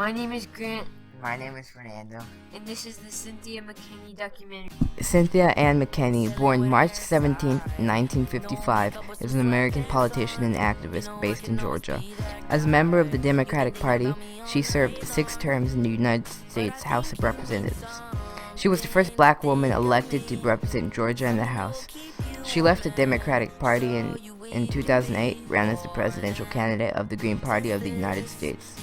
My name is Grant, My name is Fernando. and this is the Cynthia Mckinney documentary. Cynthia Ann Mckinney, born March 17, 1955, is an American politician and activist based in Georgia. As a member of the Democratic Party, she served 6 terms in the United States House of Representatives. She was the first black woman elected to represent Georgia in the House. She left the Democratic Party and in 2008 ran as the presidential candidate of the Green Party of the United States.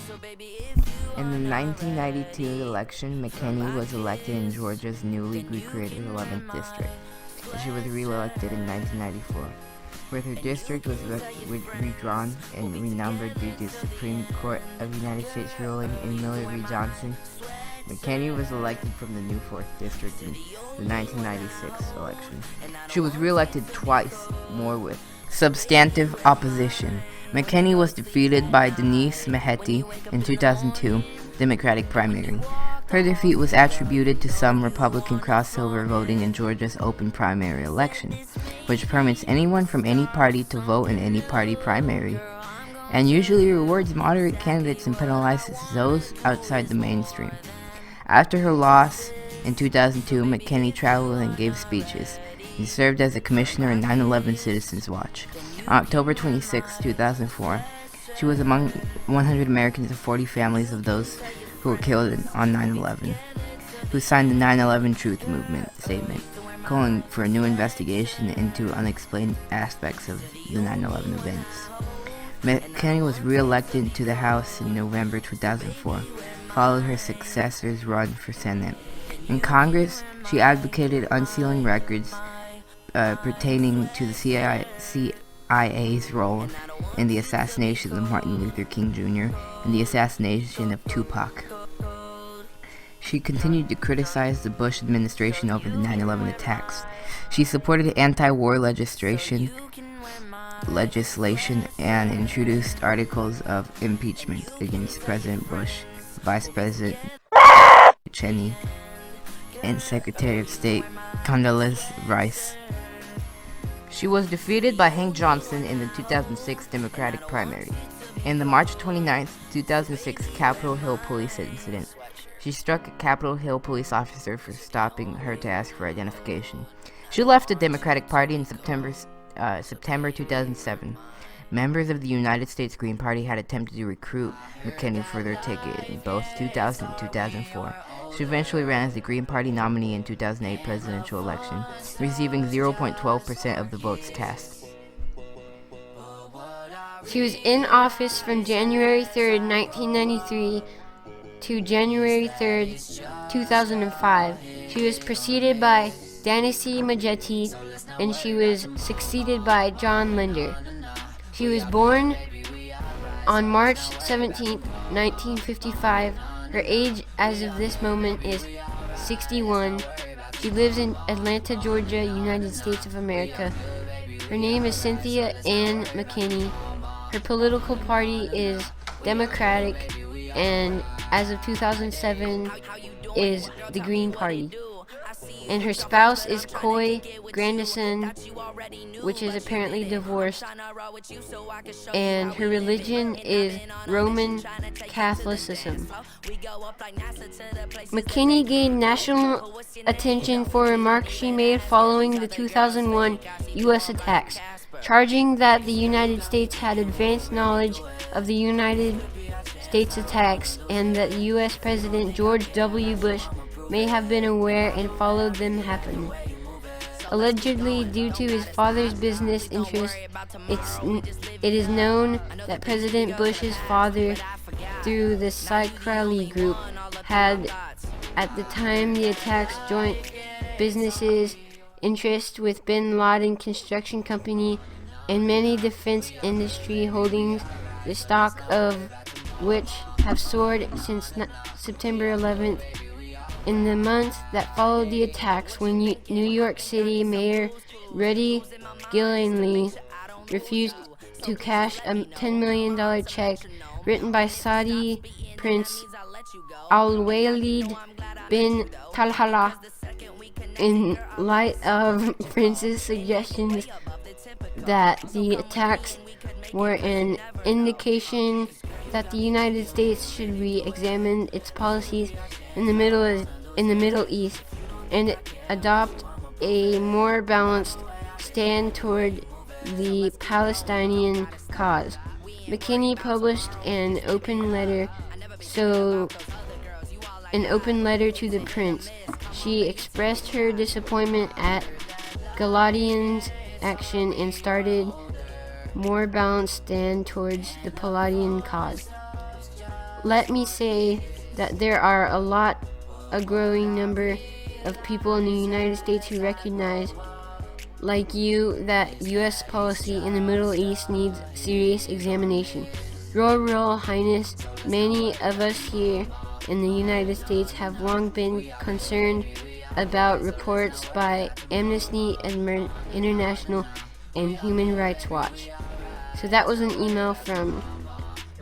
In the 1992 election, Mckinney was elected in Georgia's newly recreated 11th district. She was re-elected in 1994, where her district was redrawn and renumbered due to the Supreme Court of the United States ruling in Miller v. Johnson. Mckinney was elected from the new 4th district in the 1996 election. She was re-elected twice, more with substantive opposition. Mckinney was defeated by Denise Meheti in 2002 Democratic primary. Her defeat was attributed to some Republican crossover voting in Georgia's open primary election, which permits anyone from any party to vote in any party primary, and usually rewards moderate candidates and penalizes those outside the mainstream. After her loss in 2002, Mckinney traveled and gave speeches. He served as a commissioner in 9/11 Citizens Watch. On October 26, 2004, she was among 100 Americans and 40 families of those who were killed on 9/11, who signed the 9/11 Truth Movement statement, calling for a new investigation into unexplained aspects of the 9/11 events. Mckinney was re-elected to the House in November 2004, followed her successor's run for Senate. In Congress, she advocated unsealing records pertaining to the CIA's role in the assassination of Martin Luther King Jr. and the assassination of Tupac. She continued to criticize the Bush administration over the 9/11 attacks. She supported anti-war legislation and introduced articles of impeachment against President Bush, Vice President Cheney, and Secretary of State Condoleezza Rice. She was defeated by Hank Johnson in the 2006 Democratic primary. In the March 29, 2006 Capitol Hill police incident, she struck a Capitol Hill police officer for stopping her to ask for identification. She left the Democratic Party in September 2007. Members of the United States Green Party had attempted to recruit Mckinney for their ticket in both 2000 and 2004. She eventually ran as the Green Party nominee in 2008 presidential election, receiving 0.12% of the votes cast. She was in office from January 3rd, 1993 to January 3rd, 2005. She was preceded by Denise Meheti, and she was succeeded by John Linder. She was born on March 17, 1955. Her age as of this moment is 61. She lives in Atlanta, Georgia, United States of America. Her name is Cynthia Ann Mckinney. Her political party is Democratic, and as of 2007 is the Green Party. And her spouse is Coy Grandison, which is apparently divorced, and her religion is Roman Catholicism. Mckinney gained national attention for remarks she made following the 2001 U.S. attacks, charging that the United States had advanced knowledge of the United States attacks and that U.S. President George W. Bush may have been aware and followed them happen. Allegedly, due to his father's business interests, it is known that President Bush's father, through the Sikh Group, had, at the time the attacks, joint businesses interests with Bin Laden Construction Company and many defense industry holdings, the stock of which have soared since September 11th. In the months that followed the attacks, when New York City Mayor Rudy Giuliani refused to cash a $10 million check written by Saudi Prince Al-Walid bin Talhala, in light of Prince's suggestions that the attacks were an indication that the United States should re-examine its policies in the Middle East and adopt a more balanced stand toward the Palestinian cause. Mckinney published an open letter to the prince. She expressed her disappointment at Galadion's action and started more balanced stand towards the Palestinian cause. Let me say that there are a growing number of people in the United States who recognize, like you, that U.S. policy in the Middle East needs serious examination. Your Royal Highness, many of us here in the United States have long been concerned about reports by Amnesty International and Human Rights Watch. So that was an email from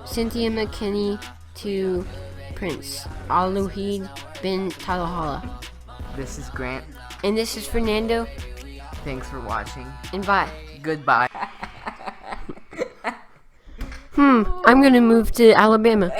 Cynthia McKinney to Prince Al-Wahid bin Talal. This is Grant. And this is Fernando. Thanks for watching. And bye. Goodbye. I'm gonna move to Alabama.